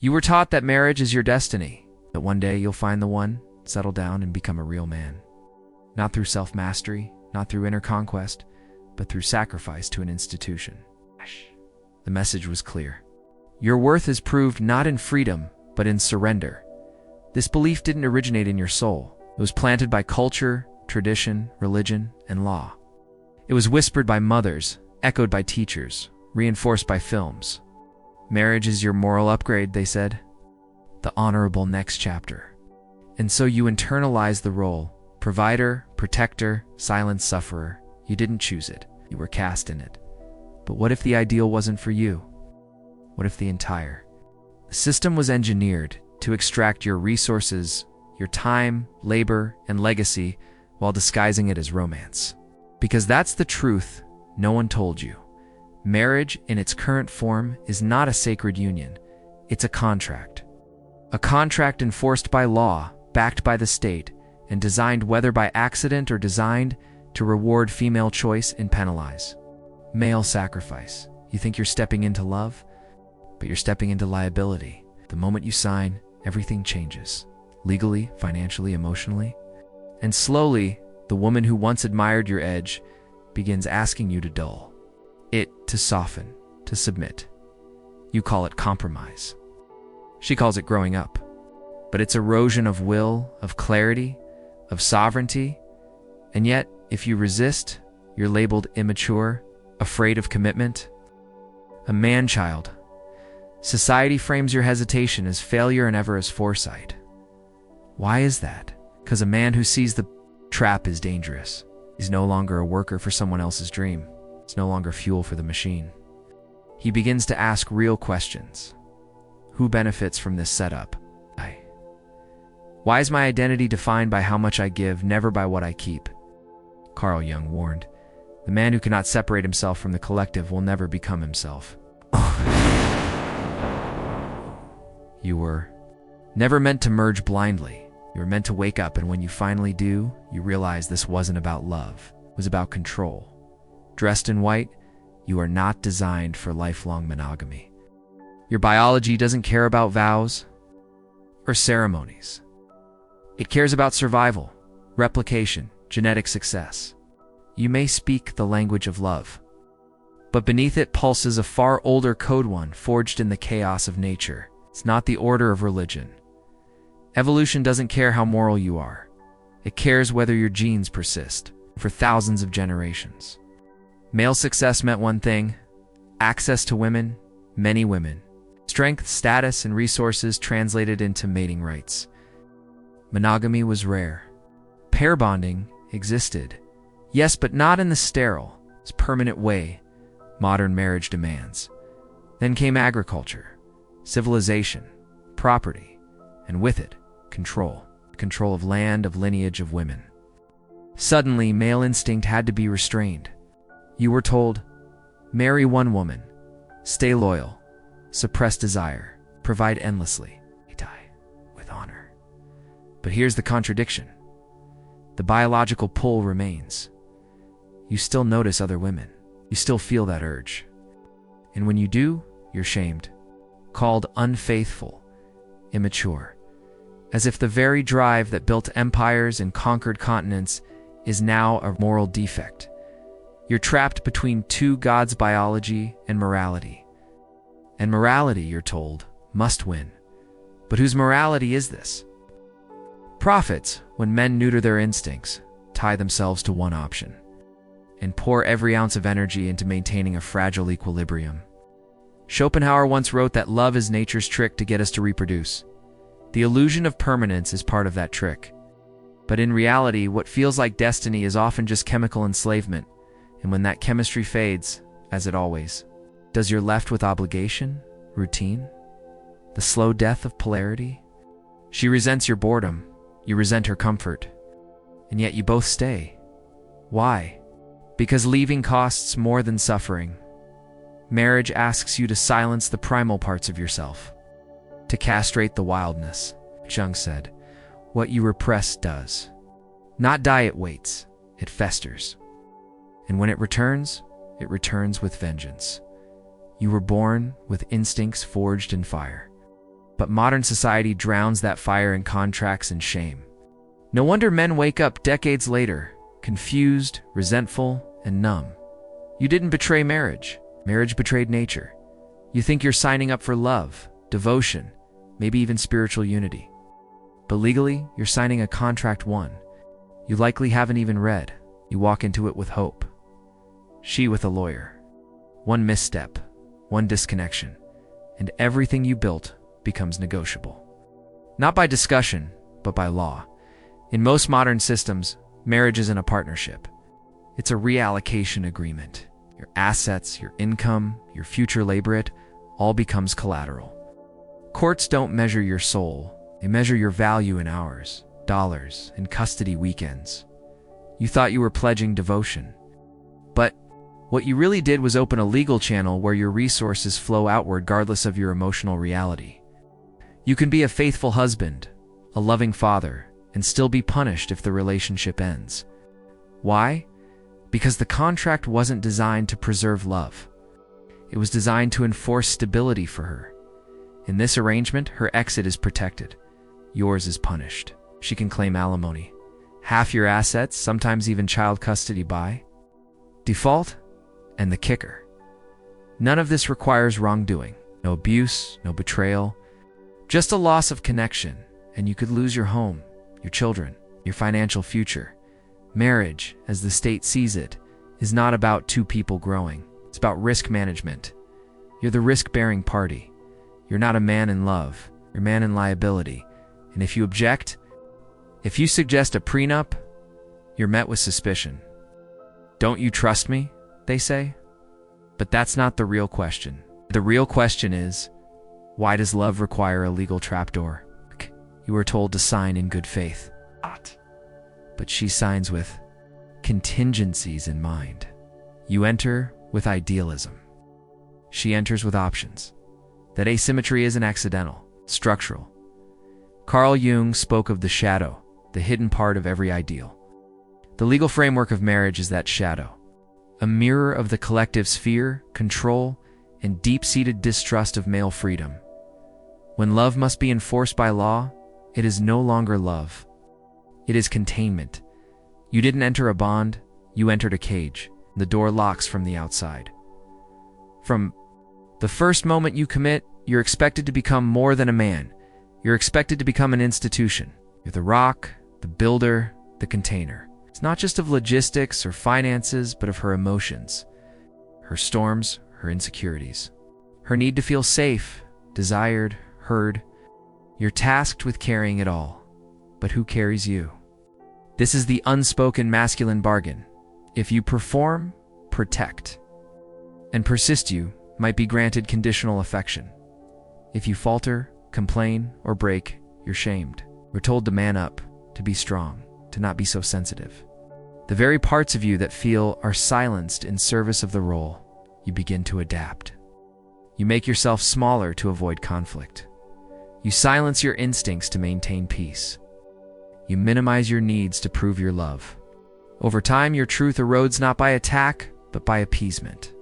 You were taught that marriage is your destiny, that one day you'll find the one, settle down, and become a real man. Not through self-mastery, not through inner conquest, but through sacrifice to an institution. The message was clear. Your worth is proved not in freedom, but in surrender. This belief didn't originate in your soul. It was planted by culture, tradition, religion, and law. It was whispered by mothers, echoed by teachers, reinforced by films. Marriage is your moral upgrade, they said. The honorable next chapter. And so you internalize the role. Provider, protector, silent sufferer. You didn't choose it. You were cast in it. But what if the ideal wasn't for you? What if the system was engineered to extract your resources, your time, labor, and legacy while disguising it as romance? Because that's the truth no one told you. Marriage in its current form is not a sacred union. It's a contract. A contract enforced by law, backed by the state, and designed whether by accident or designed to reward female choice and penalize male sacrifice. You think you're stepping into love, but you're stepping into liability. The moment you sign, everything changes. Legally, financially, emotionally. And slowly, the woman who once admired your edge begins asking you to dull it, to soften, to submit. You call it compromise. She calls it growing up. But it's erosion of will, of clarity, of sovereignty. And yet, if you resist, you're labeled immature, afraid of commitment, a man-child. Society frames your hesitation as failure and ever as foresight. Why is that? Because a man who sees the trap is dangerous. He's no longer a worker for someone else's dream. It's no longer fuel for the machine. He begins to ask real questions. Who benefits from this setup? Why is my identity defined by how much I give, never by what I keep? Carl Jung warned, the man who cannot separate himself from the collective will never become himself. You were never meant to merge blindly. You were meant to wake up, and when you finally do, you realize this wasn't about love. It was about control. Dressed in white, you are not designed for lifelong monogamy. Your biology doesn't care about vows or ceremonies. It cares about survival, replication, genetic success. You may speak the language of love, but beneath it pulses a far older code, one forged in the chaos of nature. It's not the order of religion. Evolution doesn't care how moral you are. It cares whether your genes persist for thousands of generations. Male success meant one thing: access to women, many women. Strength, status, and resources translated into mating rights. Monogamy was rare. Pair bonding existed. Yes, but not in the sterile, permanent way modern marriage demands. Then came agriculture, civilization, property, and with it, control. Control of land, of lineage, of women. Suddenly, male instinct had to be restrained. You were told, marry one woman, stay loyal, suppress desire, provide endlessly, die with honor. But here's the contradiction. The biological pull remains. You still notice other women. You still feel that urge. And when you do, you're shamed, called unfaithful, immature, as if the very drive that built empires and conquered continents is now a moral defect. You're trapped between two gods, biology and morality. And morality, you're told, must win. But whose morality is this? Prophets, when men neuter their instincts, tie themselves to one option and pour every ounce of energy into maintaining a fragile equilibrium. Schopenhauer once wrote that love is nature's trick to get us to reproduce. The illusion of permanence is part of that trick. But in reality, what feels like destiny is often just chemical enslavement, and when that chemistry fades, as it always, does, you're left with obligation, routine, the slow death of polarity. She resents your boredom, you resent her comfort, and yet you both stay. Why? Because leaving costs more than suffering. Marriage asks you to silence the primal parts of yourself, to castrate the wildness. Jung said, what you repress does not die, it waits, it festers. And when it returns with vengeance. You were born with instincts forged in fire. But modern society drowns that fire in contracts and shame. No wonder men wake up decades later, confused, resentful, and numb. You didn't betray marriage. Marriage betrayed nature. You think you're signing up for love, devotion, maybe even spiritual unity. But legally, you're signing a contract one you likely haven't even read. You walk into it with hope. She with a lawyer. One misstep, one disconnection, and everything you built becomes negotiable. Not by discussion, but by law. In most modern systems, marriage isn't a partnership. It's a reallocation agreement. Your assets, your income, your future labor, it all becomes collateral. Courts don't measure your soul. They measure your value in hours, dollars, and custody weekends. You thought you were pledging devotion. But what you really did was open a legal channel where your resources flow outward regardless of your emotional reality. You can be a faithful husband, a loving father, and still be punished if the relationship ends. Why? Because the contract wasn't designed to preserve love. It was designed to enforce stability for her. In this arrangement, her exit is protected. Yours is punished. She can claim alimony, half your assets, sometimes even child custody by default. And the kicker: none of this requires wrongdoing. No abuse, no betrayal, just a loss of connection, and you could lose your home, your children, your financial future. Marriage, as the state sees it, is not about two people growing. It's about risk management. You're the risk-bearing party. You're not a man in love. You're a man in liability. And if you object, if you suggest a prenup, you're met with suspicion. Don't you trust me? They say. But that's not the real question. The real question is, why does love require a legal trapdoor? You were told to sign in good faith. But she signs with contingencies in mind. You enter with idealism. She enters with options. That asymmetry isn't accidental, structural. Carl Jung spoke of the shadow, the hidden part of every ideal. The legal framework of marriage is that shadow, a mirror of the collective's fear, control, and deep-seated distrust of male freedom. When love must be enforced by law, it is no longer love. It is containment. You didn't enter a bond, you entered a cage. The door locks from the outside. From the first moment you commit, you're expected to become more than a man. You're expected to become an institution. You're the rock, the builder, the container. It's not just of logistics or finances, but of her emotions, her storms, her insecurities, her need to feel safe, desired, heard. You're tasked with carrying it all. But who carries you? This is the unspoken masculine bargain. If you perform, protect. And persist, you might be granted conditional affection. If you falter, complain, or break, you're shamed. We're told to man up, to be strong, to not be so sensitive. The very parts of you that feel are silenced in service of the role, you begin to adapt. You make yourself smaller to avoid conflict. You silence your instincts to maintain peace. You minimize your needs to prove your love. Over time, your truth erodes not by attack, but by appeasement.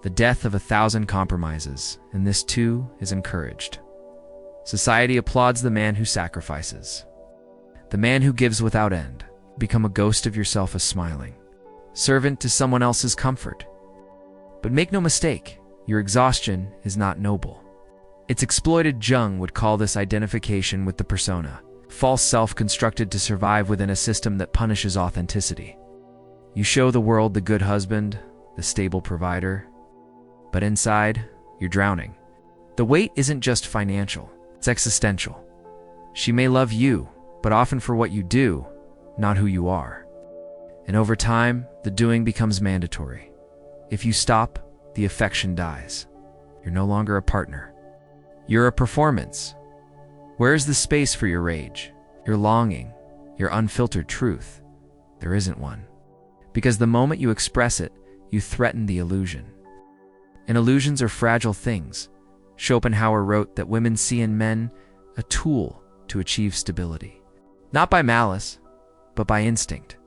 The death of 1,000 compromises, and this too is encouraged. Society applauds the man who sacrifices. The man who gives without end. Become a ghost of yourself as smiling. Servant to someone else's comfort. But make no mistake, your exhaustion is not noble. It's exploited. Jung would call this identification with the persona, false self constructed to survive within a system that punishes authenticity. You show the world the good husband, the stable provider, but inside, you're drowning. The weight isn't just financial, it's existential. She may love you, but often for what you do, not who you are. And over time, the doing becomes mandatory. If you stop, the affection dies. You're no longer a partner. You're a performance. Where is the space for your rage, your longing, your unfiltered truth? There isn't one. Because the moment you express it, you threaten the illusion. And illusions are fragile things. Schopenhauer wrote that women see in men a tool to achieve stability. Not by malice, but by instinct.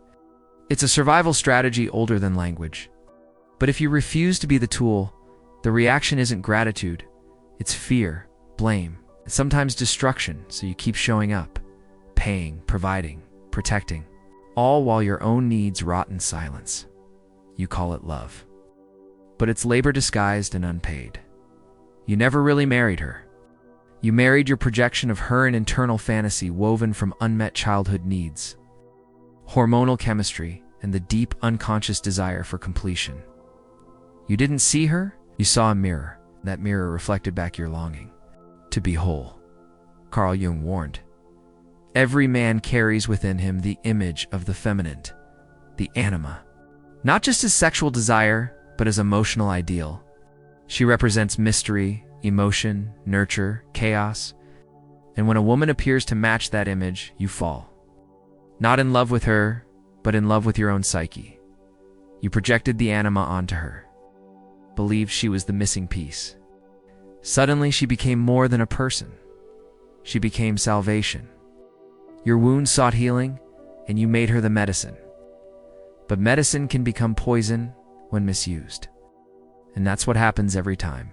It's a survival strategy older than language. But if you refuse to be the tool, the reaction isn't gratitude, it's fear, blame, sometimes destruction, so you keep showing up, paying, providing, protecting, all while your own needs rot in silence. You call it love. But it's labor disguised and unpaid. You never really married her. You married your projection of her, an internal fantasy woven from unmet childhood needs, hormonal chemistry, and the deep unconscious desire for completion. You didn't see her, you saw a mirror. That mirror reflected back your longing to be whole. Carl Jung warned, every man carries within him the image of the feminine, the anima, not just as sexual desire, but as emotional ideal. She represents mystery, emotion, nurture, chaos, and when a woman appears to match that image, you fall. Not in love with her, but in love with your own psyche. You projected the anima onto her, believed she was the missing piece. Suddenly, she became more than a person. She became salvation. Your wound sought healing, and you made her the medicine. But medicine can become poison when misused. And that's what happens every time.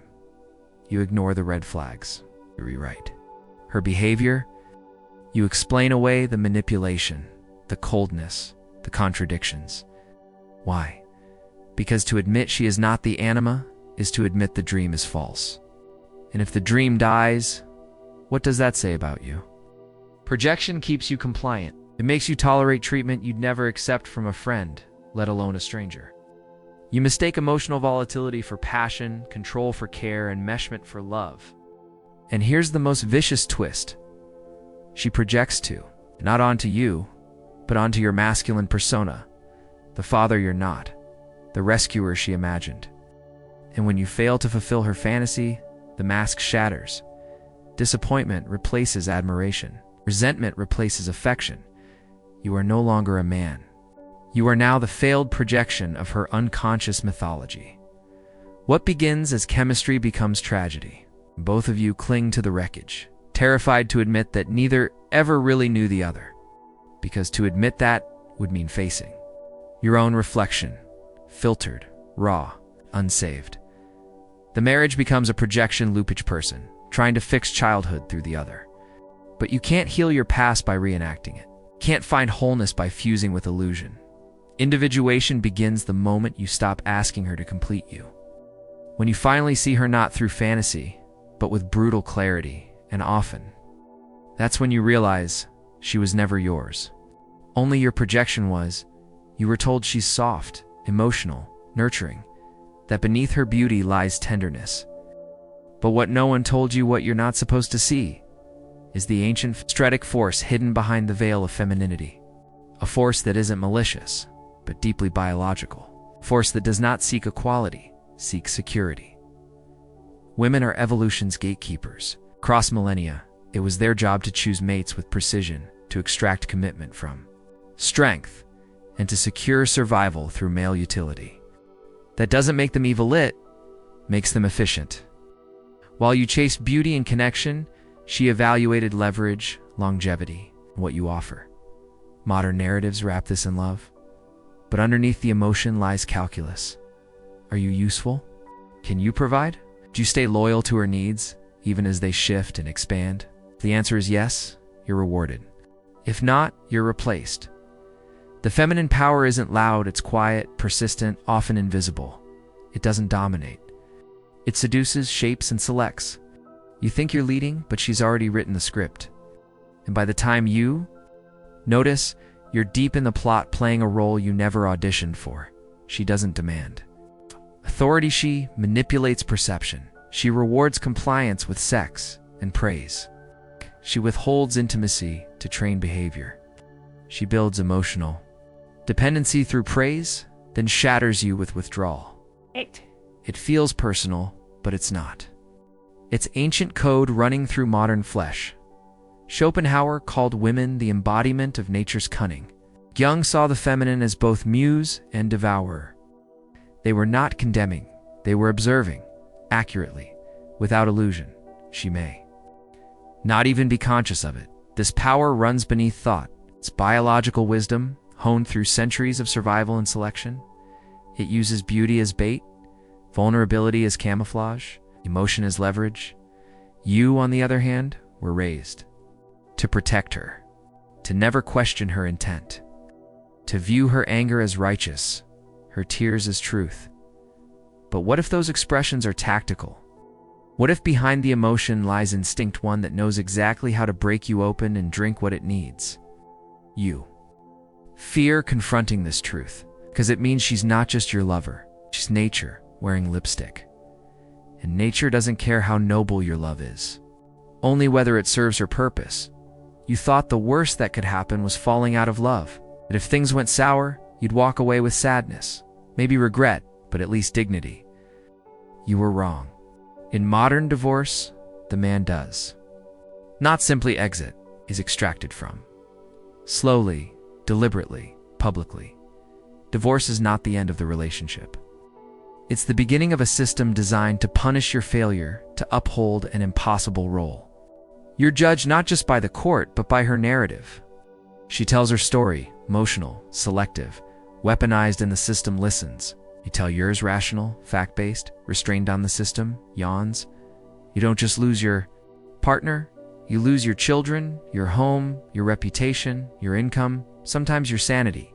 You ignore the red flags. You rewrite her behavior. You explain away the manipulation, the coldness, the contradictions. Why? Because to admit she is not the anima is to admit the dream is false. And if the dream dies, what does that say about you? Projection keeps you compliant. It makes you tolerate treatment you'd never accept from a friend, let alone a stranger. You mistake emotional volatility for passion, control for care, and enmeshment for love. And here's the most vicious twist. She projects to, not onto you, but onto your masculine persona, the father you're not, the rescuer she imagined. And when you fail to fulfill her fantasy, the mask shatters. Disappointment replaces admiration. Resentment replaces affection. You are no longer a man. You are now the failed projection of her unconscious mythology. What begins as chemistry becomes tragedy. Both of you cling to the wreckage, terrified to admit that neither ever really knew the other. Because to admit that would mean facing your own reflection, filtered, raw, unsaved. The marriage becomes a projection loop, each person trying to fix childhood through the other. But you can't heal your past by reenacting it. Can't find wholeness by fusing with illusion. Individuation begins the moment you stop asking her to complete you. When you finally see her not through fantasy, but with brutal clarity, and often, that's when you realize she was never yours. Only your projection was. You were told she's soft, emotional, nurturing, that beneath her beauty lies tenderness. But what no one told you, what you're not supposed to see, is the ancient stretic force hidden behind the veil of femininity. A force that isn't malicious, but deeply biological. A force that does not seek equality, seeks security. Women are evolution's gatekeepers. Across millennia, it was their job to choose mates with precision, to extract commitment from strength, and to secure survival through male utility. That doesn't make them evil, it makes them efficient. While you chased beauty and connection, she evaluated leverage, longevity, and what you offer. Modern narratives wrap this in love, but underneath the emotion lies calculus. Are you useful? Can you provide? Do you stay loyal to her needs, even as they shift and expand? If the answer is yes, you're rewarded. If not, you're replaced. The feminine power isn't loud, it's quiet, persistent, often invisible. It doesn't dominate. It seduces, shapes, and selects. You think you're leading, but she's already written the script. And by the time you notice, you're deep in the plot, playing a role you never auditioned for. She doesn't demand authority, she manipulates perception. She rewards compliance with sex and praise. She withholds intimacy to train behavior. She builds emotional dependency through praise, then shatters you with withdrawal. It feels personal, but it's not. It's ancient code running through modern flesh. Schopenhauer called women the embodiment of nature's cunning. Jung saw the feminine as both muse and devourer. They were not condemning, they were observing, accurately, without illusion. She may not even be conscious of it. This power runs beneath thought. It's biological wisdom, honed through centuries of survival and selection. It uses beauty as bait, vulnerability as camouflage, emotion as leverage. You, on the other hand, were raised to protect her, to never question her intent, to view her anger as righteous, her tears as truth. But what if those expressions are tactical? What if behind the emotion lies instinct, one that knows exactly how to break you open and drink what it needs? You. Fear confronting this truth, because it means she's not just your lover, she's nature wearing lipstick. And nature doesn't care how noble your love is, only whether it serves her purpose. You thought the worst that could happen was falling out of love, that if things went sour, you'd walk away with sadness, maybe regret, but at least dignity. You were wrong. In modern divorce, the man does not simply exit, is extracted from. Slowly, deliberately, publicly. Divorce is not the end of the relationship. It's the beginning of a system designed to punish your failure to uphold an impossible role. You're judged not just by the court, but by her narrative. She tells her story, emotional, selective, weaponized, and the system listens. You tell yours rational, fact-based, restrained on the system, yawns. You don't just lose your partner, you lose your children, your home, your reputation, your income, sometimes your sanity.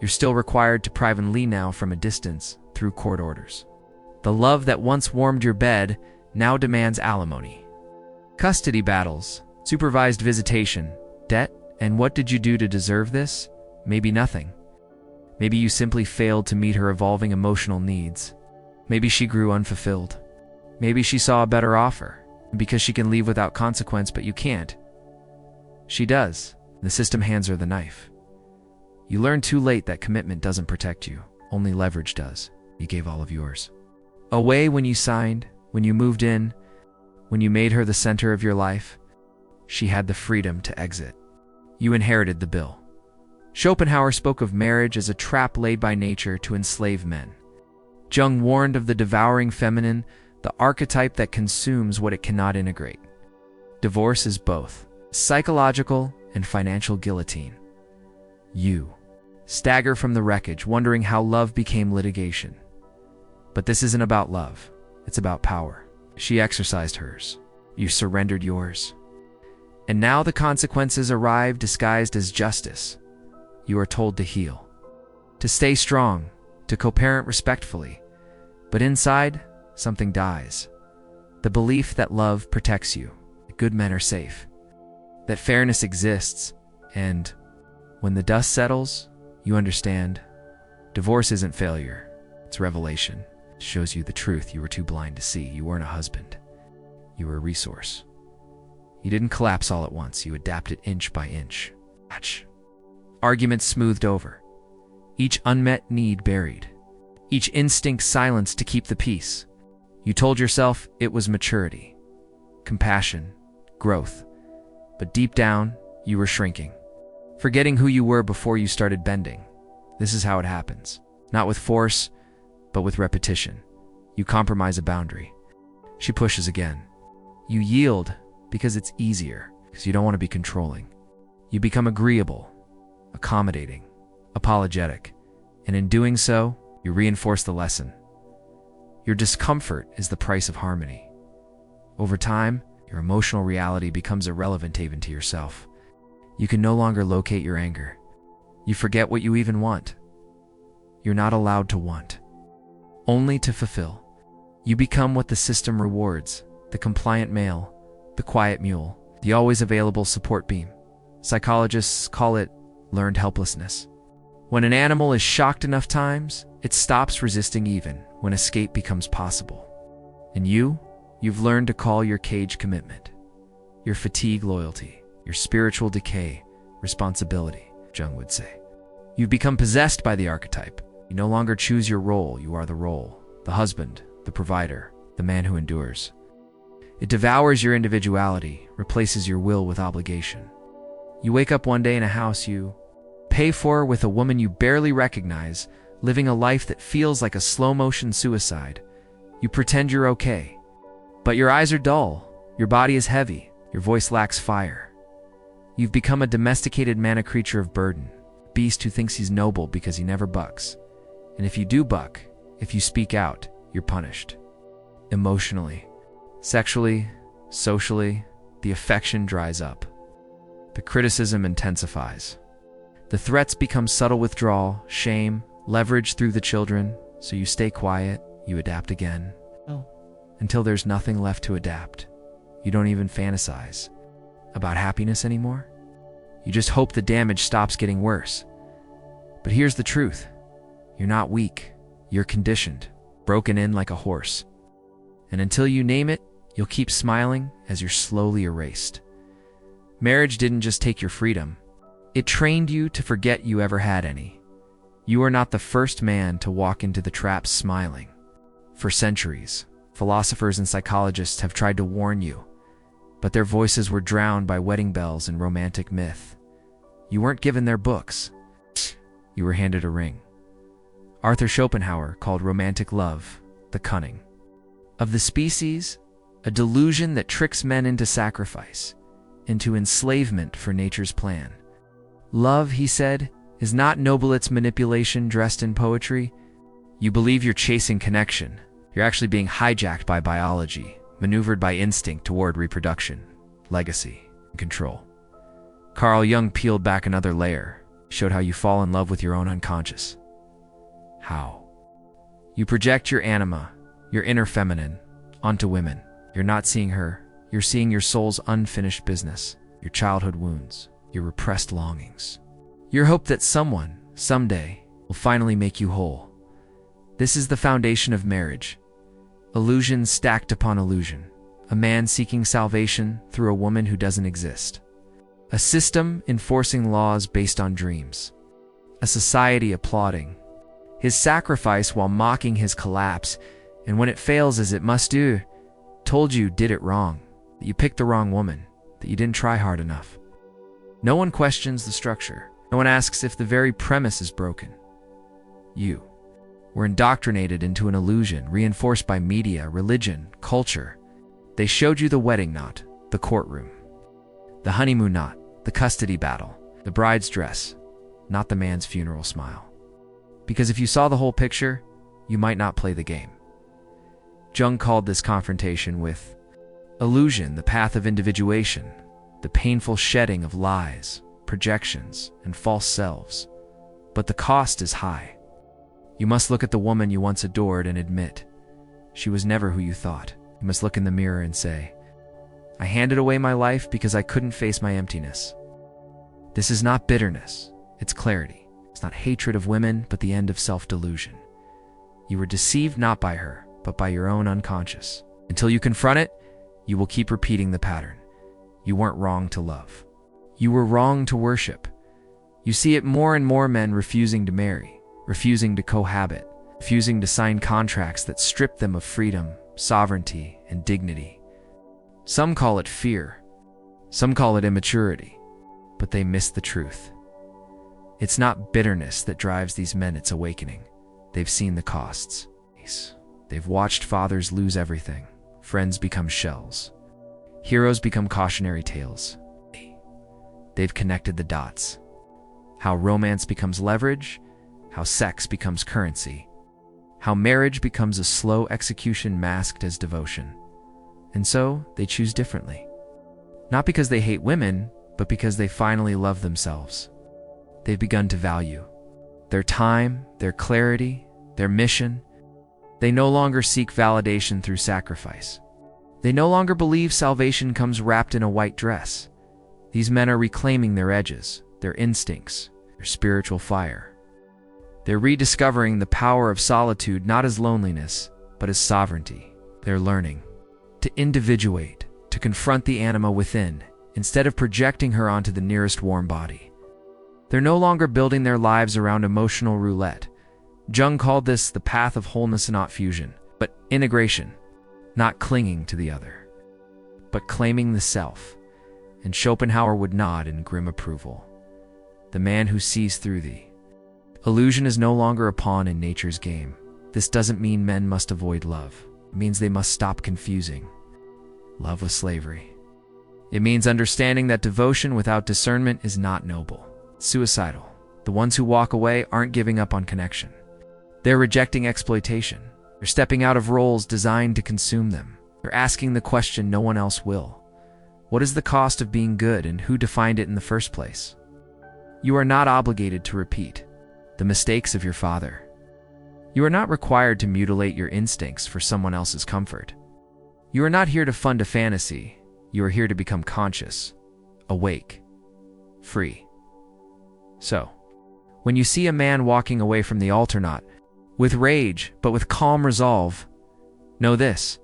You're still required to privately now from a distance through court orders. The love that once warmed your bed now demands alimony. Custody battles, supervised visitation, debt, and what did you do to deserve this? Maybe nothing. Maybe you simply failed to meet her evolving emotional needs. Maybe she grew unfulfilled. Maybe she saw a better offer, because she can leave without consequence, but you can't. She does. The system hands her the knife. You learn too late that commitment doesn't protect you, only leverage does. You gave all of yours away when you signed, when you moved in, when you made her the center of your life. She had the freedom to exit. You inherited the bill. Schopenhauer spoke of marriage as a trap laid by nature to enslave men. Jung warned of the devouring feminine, the archetype that consumes what it cannot integrate. Divorce is both psychological and financial guillotine. You stagger from the wreckage, wondering how love became litigation. But this isn't about love, it's about power. She exercised hers. You surrendered yours. And now the consequences arrive disguised as justice. You are told to heal, to stay strong, to co-parent respectfully. But inside, something dies. The belief that love protects you, that good men are safe, that fairness exists, and when the dust settles, you understand. Divorce isn't failure, it's revelation. It shows you the truth you were too blind to see. You weren't a husband. You were a resource. You didn't collapse all at once. You adapted inch by inch. Arguments smoothed over. Each unmet need buried. Each instinct silenced to keep the peace. You told yourself it was maturity, compassion, growth. But deep down, you were shrinking, forgetting who you were before you started bending. This is how it happens. Not with force, but with repetition. You compromise a boundary. She pushes again. You yield because it's easier, because you don't want to be controlling. You become agreeable, accommodating, apologetic, and in doing so, you reinforce the lesson. Your discomfort is the price of harmony. Over time, your emotional reality becomes irrelevant even to yourself. You can no longer locate your anger. You forget what you even want. You're not allowed to want, only to fulfill. You become what the system rewards, the compliant male, the quiet mule, the always available support beam. Psychologists call it learned helplessness. When an animal is shocked enough times, it stops resisting even when escape becomes possible. And you've learned to call your cage commitment, your fatigue loyalty, your spiritual decay responsibility, Jung would say. You've become possessed by the archetype. You no longer choose your role, you are the role, the husband, the provider, the man who endures. It devours your individuality, replaces your will with obligation. You wake up one day in a house you pay for with a woman you barely recognize, living a life that feels like a slow-motion suicide. You pretend you're okay, but your eyes are dull, your body is heavy, your voice lacks fire. You've become a domesticated man, a creature of burden, a beast who thinks he's noble because he never bucks. And if you do buck, if you speak out, you're punished. Emotionally, sexually, Socially, the affection dries up. The criticism intensifies. The threats become subtle withdrawal, shame, leverage through the children, so you stay quiet, you adapt again. Until there's nothing left to adapt. You don't even fantasize about happiness anymore. You just hope the damage stops getting worse. But here's the truth. You're not weak. You're conditioned, broken in like a horse. And until you name it, you'll keep smiling as you're slowly erased. Marriage didn't just take your freedom. It trained you to forget you ever had any. You are not the first man to walk into the trap smiling. For centuries, philosophers and psychologists have tried to warn you, but their voices were drowned by wedding bells and romantic myth. You weren't given their books. You were handed a ring. Arthur Schopenhauer called romantic love the cunning of the species, a delusion that tricks men into sacrifice, into enslavement for nature's plan. Love, he said, is not noble its manipulation dressed in poetry. You believe you're chasing connection. You're actually being hijacked by biology, maneuvered by instinct toward reproduction, legacy, and control. Carl Jung peeled back another layer, showed how you fall in love with your own unconscious. How? You project your anima, your inner feminine, onto women. You're not seeing her. You're seeing your soul's unfinished business, your childhood wounds, your repressed longings. Your hope that someone, someday, will finally make you whole. This is the foundation of marriage. Illusion stacked upon illusion. A man seeking salvation through a woman who doesn't exist. A system enforcing laws based on dreams. A society applauding his sacrifice while mocking his collapse, and when it fails as it must do, told you did it wrong, that you picked the wrong woman, that you didn't try hard enough. No one questions the structure. No one asks if the very premise is broken. You were indoctrinated into an illusion reinforced by media, religion, culture. They showed you the wedding knot, the courtroom, the honeymoon knot, the custody battle, the bride's dress, not the man's funeral smile. Because if you saw the whole picture, you might not play the game. Jung called this confrontation with illusion the path of individuation, the painful shedding of lies, projections, and false selves. But the cost is high. You must look at the woman you once adored and admit, she was never who you thought. You must look in the mirror and say, I handed away my life because I couldn't face my emptiness. This is not bitterness, it's clarity. It's not hatred of women, but the end of self-delusion. You were deceived not by her, but by your own unconscious. Until you confront it, you will keep repeating the pattern. You weren't wrong to love. You were wrong to worship. You see it more and more men refusing to marry, refusing to cohabit, refusing to sign contracts that strip them of freedom, sovereignty, and dignity. Some call it fear. Some call it immaturity. But they miss the truth. It's not bitterness that drives these men, it's awakening. They've seen the costs. They've watched fathers lose everything. Friends become shells. Heroes become cautionary tales. They've connected the dots. How romance becomes leverage, how sex becomes currency, how marriage becomes a slow execution masked as devotion. And so, they choose differently. Not because they hate women, but because they finally love themselves. They've begun to value their time, their clarity, their mission. They no longer seek validation through sacrifice. They no longer believe salvation comes wrapped in a white dress. These men are reclaiming their edges, their instincts, their spiritual fire. They're rediscovering the power of solitude not as loneliness, but as sovereignty. They're learning to individuate, to confront the anima within, instead of projecting her onto the nearest warm body. They're no longer building their lives around emotional roulette. Jung called this the path of wholeness, not fusion, but integration, not clinging to the other, but claiming the self. And Schopenhauer would nod in grim approval. The man who sees through thee. Illusion is no longer a pawn in nature's game. This doesn't mean men must avoid love. It means they must stop confusing love with slavery. It means understanding that devotion without discernment is not noble. It's suicidal. The ones who walk away aren't giving up on connection. They're rejecting exploitation. They're stepping out of roles designed to consume them. You're asking the question no one else will. What is the cost of being good, and who defined it in the first place? You are not obligated to repeat the mistakes of your father. You are not required to mutilate your instincts for someone else's comfort. You are not here to fund a fantasy. You are here to become conscious, awake, free. So, when you see a man walking away from the altar, not with rage, but with calm resolve, know this: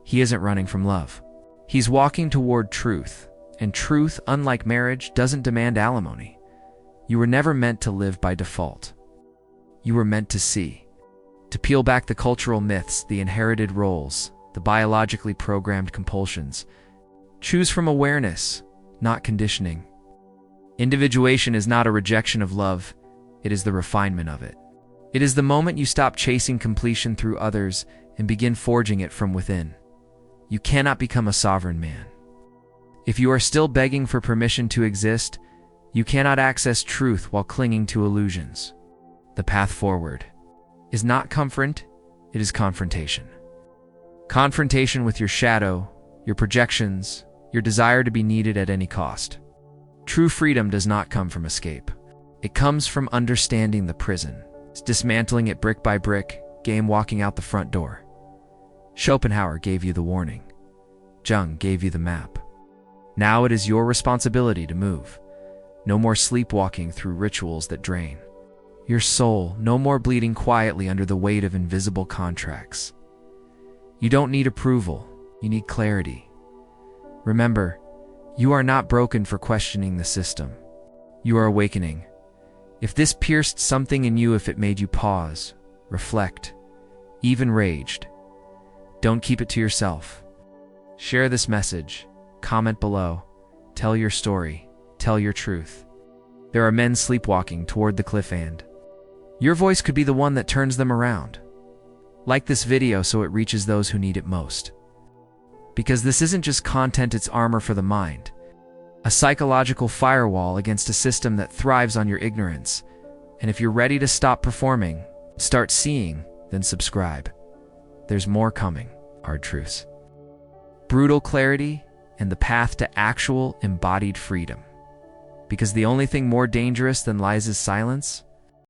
he isn't running from love. He's walking toward truth, and truth, unlike marriage, doesn't demand alimony. You were never meant to live by default. You were meant to see, to peel back the cultural myths, the inherited roles, the biologically programmed compulsions. Choose from awareness, not conditioning. Individuation is not a rejection of love, it is the refinement of it. It is the moment you stop chasing completion through others and begin forging it from within. You cannot become a sovereign man. If you are still begging for permission to exist, you cannot access truth while clinging to illusions. The path forward is not comfort, it is confrontation. Confrontation with your shadow, your projections, your desire to be needed at any cost. True freedom does not come from escape. It comes from understanding the prison. It's dismantling it brick by brick, game walking out the front door. Schopenhauer gave you the warning. Jung gave you the map. Now it is your responsibility to move. No more sleepwalking through rituals that drain your soul, no more bleeding quietly under the weight of invisible contracts. You don't need approval, you need clarity. Remember, you are not broken for questioning the system. You are awakening. If this pierced something in you, if it made you pause, reflect, even raged, don't keep it to yourself. Share this message, comment below, tell your story, tell your truth. There are men sleepwalking toward the cliff, and your voice could be the one that turns them around. Like this video so it reaches those who need it most. Because this isn't just content, it's armor for the mind. A psychological firewall against a system that thrives on your ignorance. And if you're ready to stop performing, start seeing, then subscribe. There's more coming. Hard truths, brutal clarity, and the path to actual embodied freedom. Because the only thing more dangerous than lies is silence.